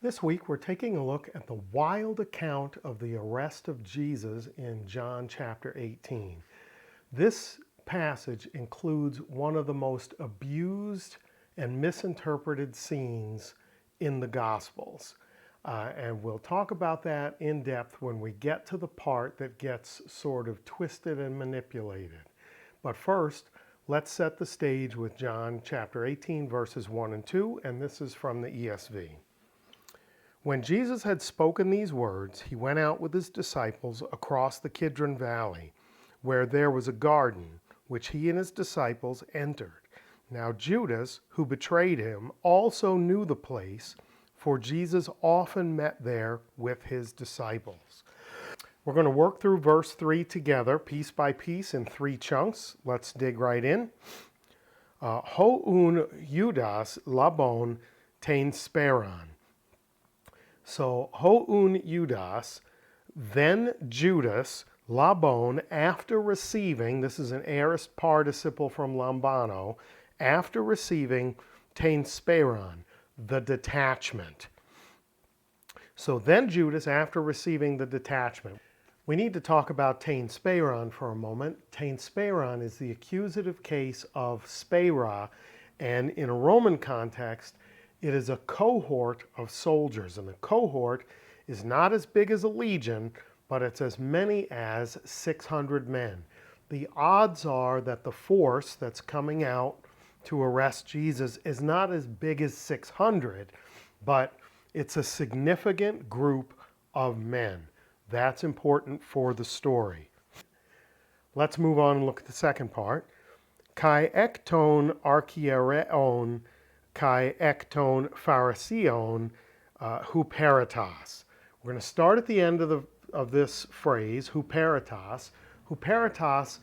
This week we're taking a look at the wild account of the arrest of Jesus in John chapter 18. This passage includes one of the most abused and misinterpreted scenes in the Gospels. And we'll talk about that in depth when we get to the part that gets sort of twisted and manipulated. But first, let's set the stage with John chapter 18 verses 1 and 2, and this is from the ESV. When Jesus had spoken these words, he went out with his disciples across the Kidron Valley, where there was a garden, which he and his disciples entered. Now Judas, who betrayed him, also knew the place, for Jesus often met there with his disciples. We're going to work through verse 3 together, piece by piece, in three chunks. Let's dig right in. Houn Judas labon tein speron. So, Houn Judas, then Judas, labon, after receiving, this is an aorist participle from lambano, after receiving tein speron, the detachment. So then Judas, after receiving the detachment. We need to talk about tein speron for a moment. Tein speron is the accusative case of spera, and in a Roman context, it is a cohort of soldiers, and a cohort is not as big as a legion, but it's as many as 600 men. The odds are that the force that's coming out to arrest Jesus is not as big as 600, but it's a significant group of men. That's important for the story. Let's move on and look at the second part. Kai ekton archiereon kai ekton phariseon huperitas. We're going to start at the end of this phrase, huperitas. Huperitas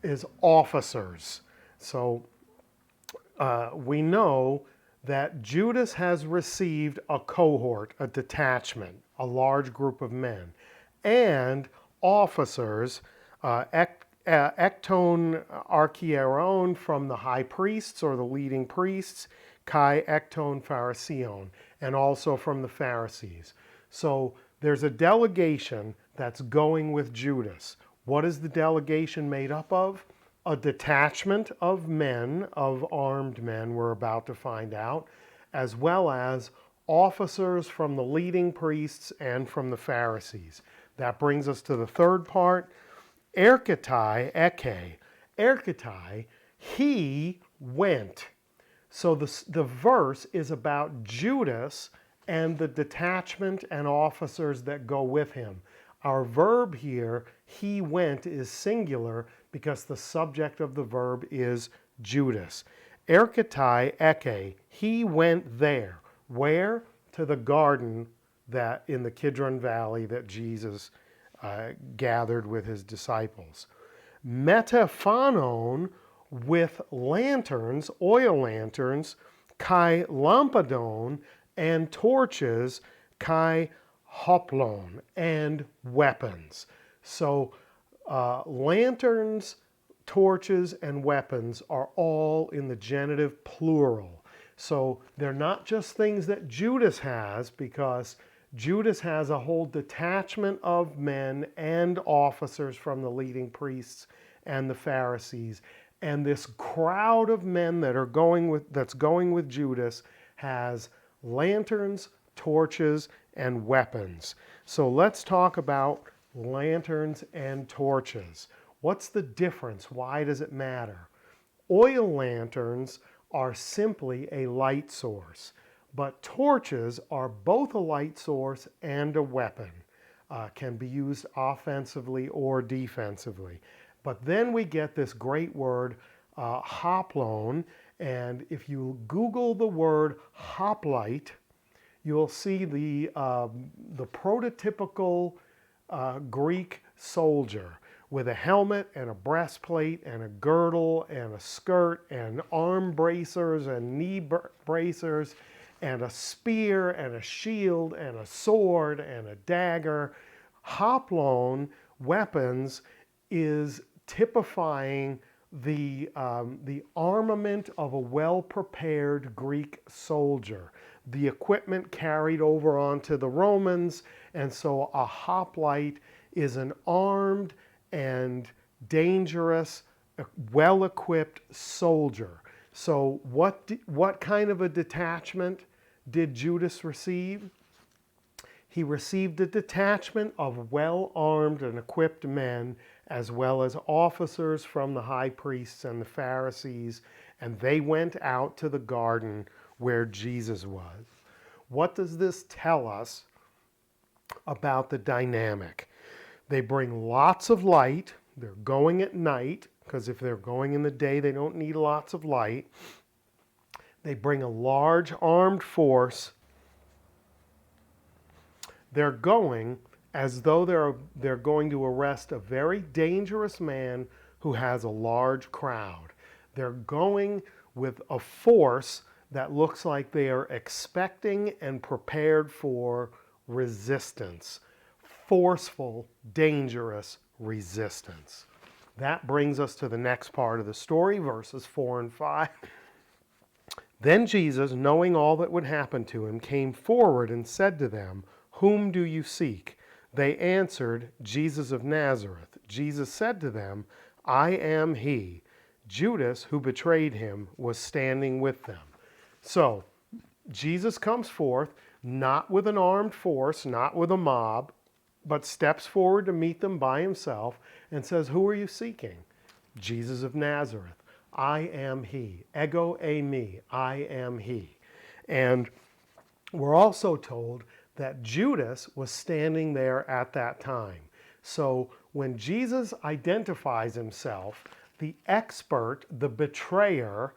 is officers. So we know that Judas has received a cohort, a detachment, a large group of men, and officers, ekton archieron from the high priests or the leading priests, kai ekton phariseon, and also from the Pharisees. So there's a delegation that's going with Judas. What is the delegation made up of? A detachment of men, of armed men, we're about to find out, as well as officers from the leading priests and from the Pharisees. That brings us to the third part. Erketai, eke. Erketai, he went. So the verse is about Judas and the detachment and officers that go with him. Our verb here, he went, is singular because the subject of the verb is Judas. Erketai eke, he went there. Where? To the garden that in the Kidron Valley that Jesus gathered with his disciples. Metaphanon, with lanterns, oil lanterns, kai lampadon, and torches, kai hoplon, and weapons. So lanterns, torches, and weapons are all in the genitive plural. So they're not just things that Judas has, because Judas has a whole detachment of men and officers from the leading priests and the Pharisees. And this crowd of men that's going with Judas has lanterns, torches, and weapons. So let's talk about lanterns and torches. What's the difference? Why does it matter? Oil lanterns are simply a light source, but torches are both a light source and a weapon. Can be used offensively or defensively. But then we get this great word, hoplon, and if you Google the word hoplite, you'll see the prototypical Greek soldier with a helmet and a breastplate and a girdle and a skirt and arm bracers and knee bracers and a spear and a shield and a sword and a dagger. Hoplon, weapons, is typifying the armament of a well-prepared Greek soldier. The equipment carried over onto the Romans, and so a hoplite is an armed and dangerous, well-equipped soldier. So what kind of a detachment did Judas receive? He received a detachment of well-armed and equipped men, as well as officers from the high priests and the Pharisees, and they went out to the garden where Jesus was. What does this tell us about the dynamic? They bring lots of light. They're going at night, because if they're going in the day, they don't need lots of light. They bring a large armed force. They're going as though they're going to arrest a very dangerous man who has a large crowd. They're going with a force that looks like they are expecting and prepared for resistance. Forceful, dangerous resistance. That brings us to the next part of the story, verses 4 and 5. Then Jesus, knowing all that would happen to him, came forward and said to them, "Whom do you seek?" They answered, "Jesus of Nazareth." Jesus said to them, "I am he." Judas, who betrayed him, was standing with them. So, Jesus comes forth, not with an armed force, not with a mob, but steps forward to meet them by himself and says, "Who are you seeking?" Jesus of Nazareth. I am he. Ego eimi. I am he. And we're also told that Judas was standing there at that time. So when Jesus identifies himself, the expert, the betrayer,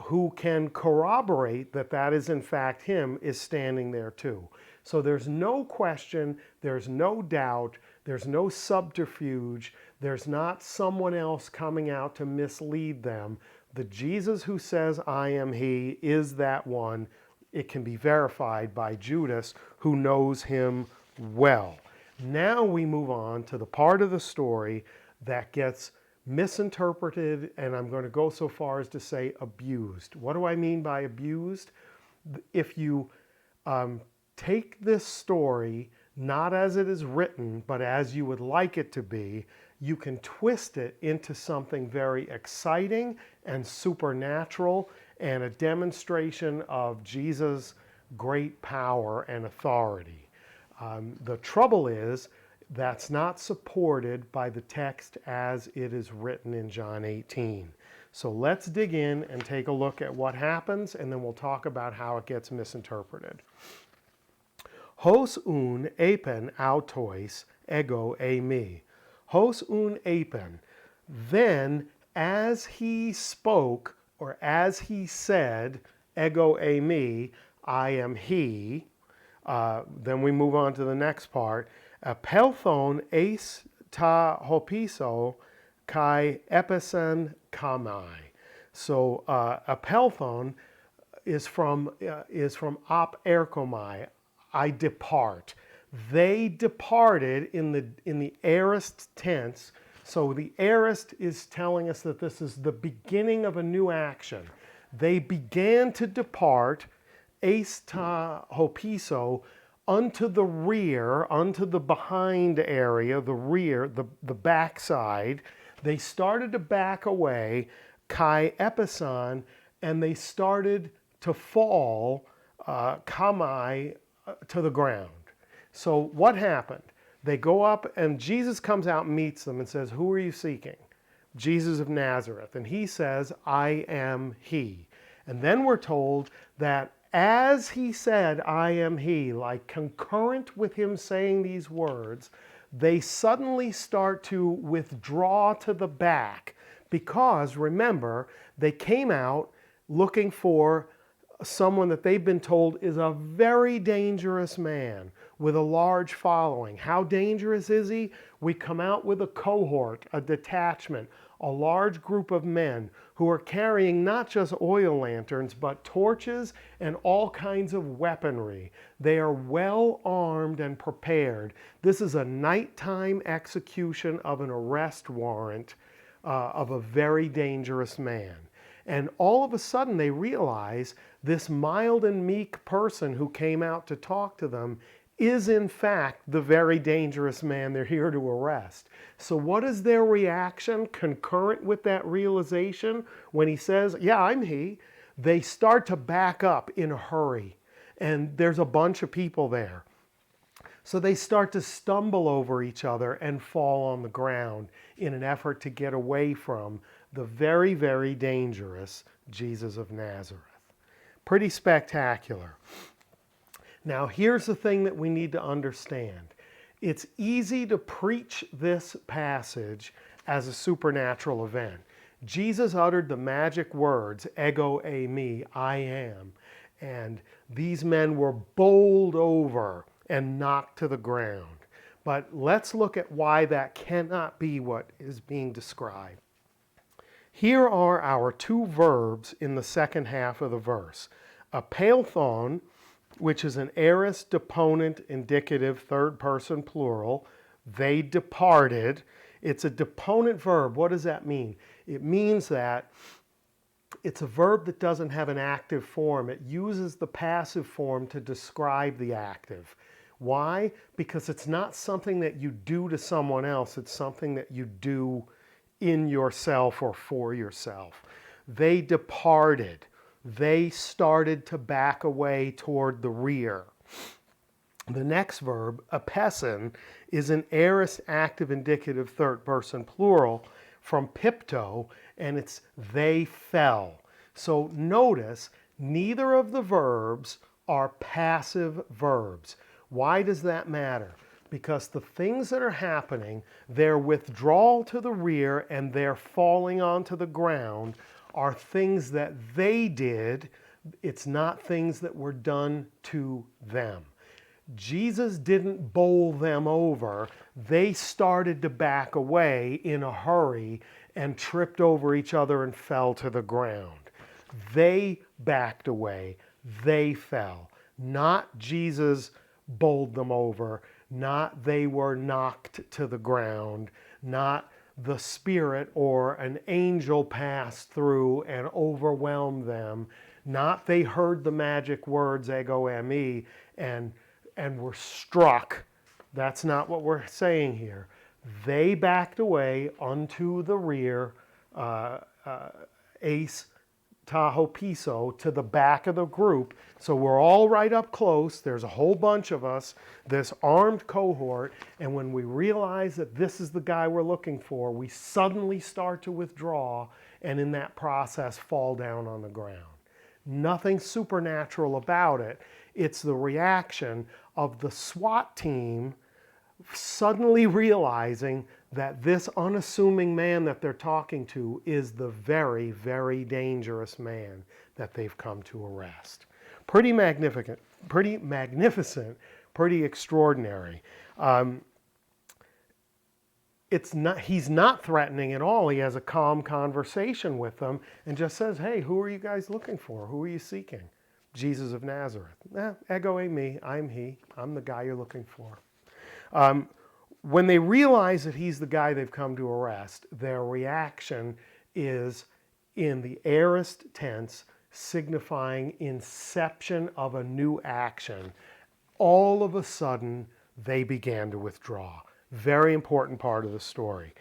who can corroborate that that is in fact him, is standing there too. So there's no question, there's no doubt, there's no subterfuge, there's not someone else coming out to mislead them. The Jesus who says, "I am he," is that one. It can be verified by Judas, who knows him well. Now we move on to the part of the story that gets misinterpreted, and I'm going to go so far as to say abused. What do I mean by abused? If you take this story not as it is written, but as you would like it to be, you can twist it into something very exciting and supernatural and a demonstration of Jesus' great power and authority. The trouble is that's not supported by the text as it is written in John 18. So let's dig in and take a look at what happens, and then we'll talk about how it gets misinterpreted. Hos un epen autois ego eimi. Hos un epen. Then as he spoke, or as he said, ego eimi, I am he. Then we move on to the next part. Apelthon eis ta hopiso kai episen kamai. So apelthon is from op erkomai. I depart. They departed in the aorist tense. So the aorist is telling us that this is the beginning of a new action. They began to depart, eis ta hopiso, unto the rear, unto the behind area, the rear, the backside. They started to back away, kai epison, and they started to fall, kamai, to the ground. So what happened? They go up and Jesus comes out and meets them and says, "Who are you seeking?" Jesus of Nazareth. And he says, "I am he." And then we're told that as he said, "I am he," like concurrent with him saying these words, they suddenly start to withdraw to the back because, remember, they came out looking for someone that they've been told is a very dangerous man with a large following. How dangerous is he? We come out with a cohort, a detachment, a large group of men who are carrying not just oil lanterns, but torches and all kinds of weaponry. They are well armed and prepared. This is a nighttime execution of an arrest warrant of a very dangerous man. And all of a sudden they realize this mild and meek person who came out to talk to them is in fact the very dangerous man they're here to arrest. So what is their reaction concurrent with that realization when he says, yeah, I'm he? They start to back up in a hurry. And there's a bunch of people there. So they start to stumble over each other and fall on the ground in an effort to get away from the very, very dangerous Jesus of Nazareth. Pretty spectacular. Now, here's the thing that we need to understand. It's easy to preach this passage as a supernatural event. Jesus uttered the magic words, ego eimi, I am, and these men were bowled over and knocked to the ground. But let's look at why that cannot be what is being described. Here are our two verbs in the second half of the verse. Apelthon, which is an aorist deponent indicative third person plural. They departed. It's a deponent verb. What does that mean? It means that it's a verb that doesn't have an active form. It uses the passive form to describe the active. Why? Because it's not something that you do to someone else. It's something that you do in yourself or for yourself. They departed. They started to back away toward the rear. The next verb, epesin, is an aorist active indicative third person plural from pipto, and it's they fell. So notice, neither of the verbs are passive verbs. Why does that matter? Because the things that are happening, their withdrawal to the rear and their falling onto the ground, are things that they did. It's not things that were done to them. Jesus didn't bowl them over. They started to back away in a hurry and tripped over each other and fell to the ground. They backed away. They fell. Not Jesus bowled them over. Not they were knocked to the ground. Not the Spirit or an angel passed through and overwhelmed them. Not they heard the magic words, ego eimi, and were struck. That's not what we're saying here. They backed away unto the rear, ace taho piso, to the back of the group. So we're all right up close. There's a whole bunch of us, this armed cohort, and when we realize that this is the guy we're looking for, we suddenly start to withdraw and in that process fall down on the ground. Nothing supernatural about it. It's the reaction of the SWAT team suddenly realizing that this unassuming man that they're talking to is the very, very dangerous man that they've come to arrest. Pretty magnificent, pretty magnificent, pretty extraordinary. He's not threatening at all. He has a calm conversation with them and just says, hey, who are you guys looking for? Who are you seeking? Jesus of Nazareth. Ego eimi, I'm he. I'm the guy you're looking for. When they realize that he's the guy they've come to arrest, their reaction is in the aorist tense, signifying inception of a new action. All of a sudden, they began to withdraw. Very important part of the story.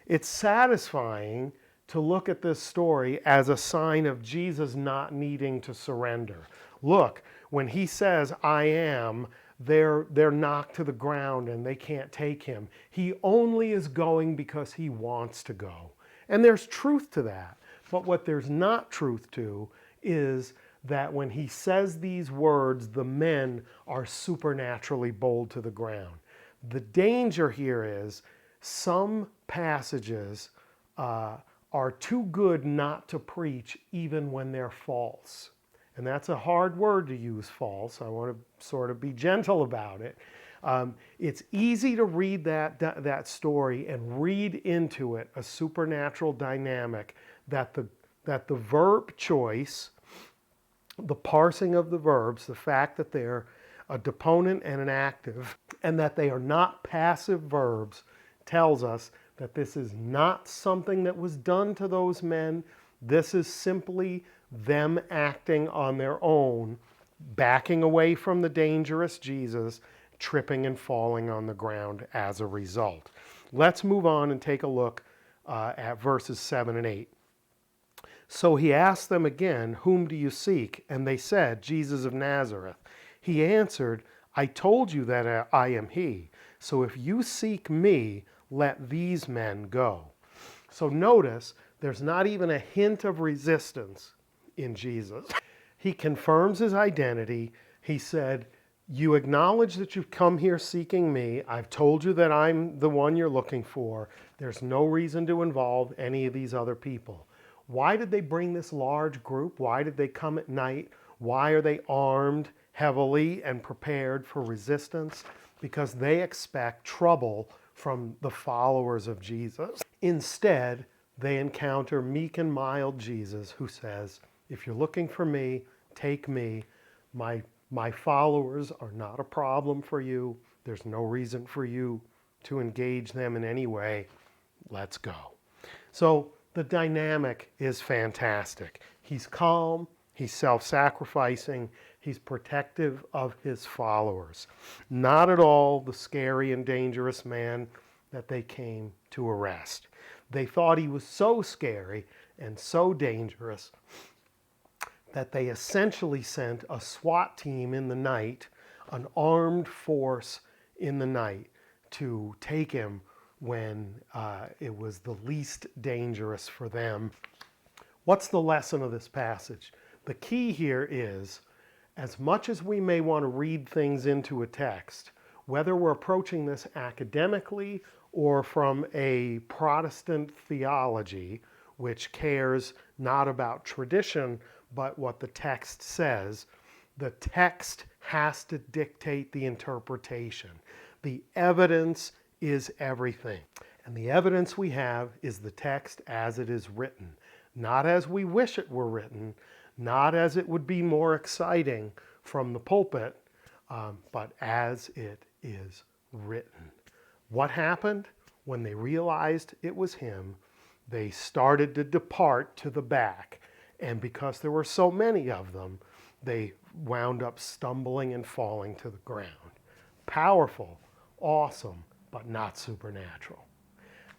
It's satisfying to look at this story as a sign of Jesus not needing to surrender. Look, when he says, I am, they're knocked to the ground and they can't take him. He only is going because he wants to go. And there's truth to that. But what there's not truth to is that when he says these words, the men are supernaturally bowled to the ground. The danger here is some passages are too good not to preach even when they're false. And that's a hard word to use, false. I want to sort of be gentle about it. It's easy to read that story and read into it a supernatural dynamic that the verb choice, the parsing of the verbs, the fact that they're a deponent and an active, and that they are not passive verbs, tells us that this is not something that was done to those men. This is simply them acting on their own, backing away from the dangerous Jesus, tripping and falling on the ground as a result. Let's move on and take a look at verses 7 and 8. So he asked them again, "Whom do you seek?" And they said, "Jesus of Nazareth." He answered, "I told you that I am he. So if you seek me, let these men go." So notice there's not even a hint of resistance in Jesus. He confirms his identity. He said, "You acknowledge that you've come here seeking me. I've told you that I'm the one you're looking for. There's no reason to involve any of these other people." Why did they bring this large group? Why did they come at night? Why are they armed heavily and prepared for resistance? Because they expect trouble from the followers of Jesus. Instead, they encounter meek and mild Jesus, who says, "If you're looking for me, take me. My followers are not a problem for you. There's no reason for you to engage them in any way. Let's go." So the dynamic is fantastic. He's calm, he's self-sacrificing, he's protective of his followers. Not at all the scary and dangerous man that they came to arrest. They thought he was so scary and so dangerous that they essentially sent a SWAT team in the night, an armed force in the night, to take him when it was the least dangerous for them. What's the lesson of this passage? The key here is, as much as we may want to read things into a text, whether we're approaching this academically or from a Protestant theology, which cares not about tradition, but what the text says, the text has to dictate the interpretation. The evidence is everything. And the evidence we have is the text as it is written. Not as we wish it were written, not as it would be more exciting from the pulpit, but as it is written. What happened? When they realized it was him, they started to depart to the back. And because there were so many of them, they wound up stumbling and falling to the ground. Powerful, awesome, but not supernatural.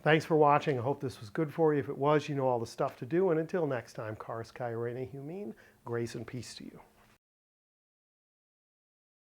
Thanks for watching. I hope this was good for you. If it was, you know all the stuff to do. And until next time, Charis Kairene Humin, grace and peace to you.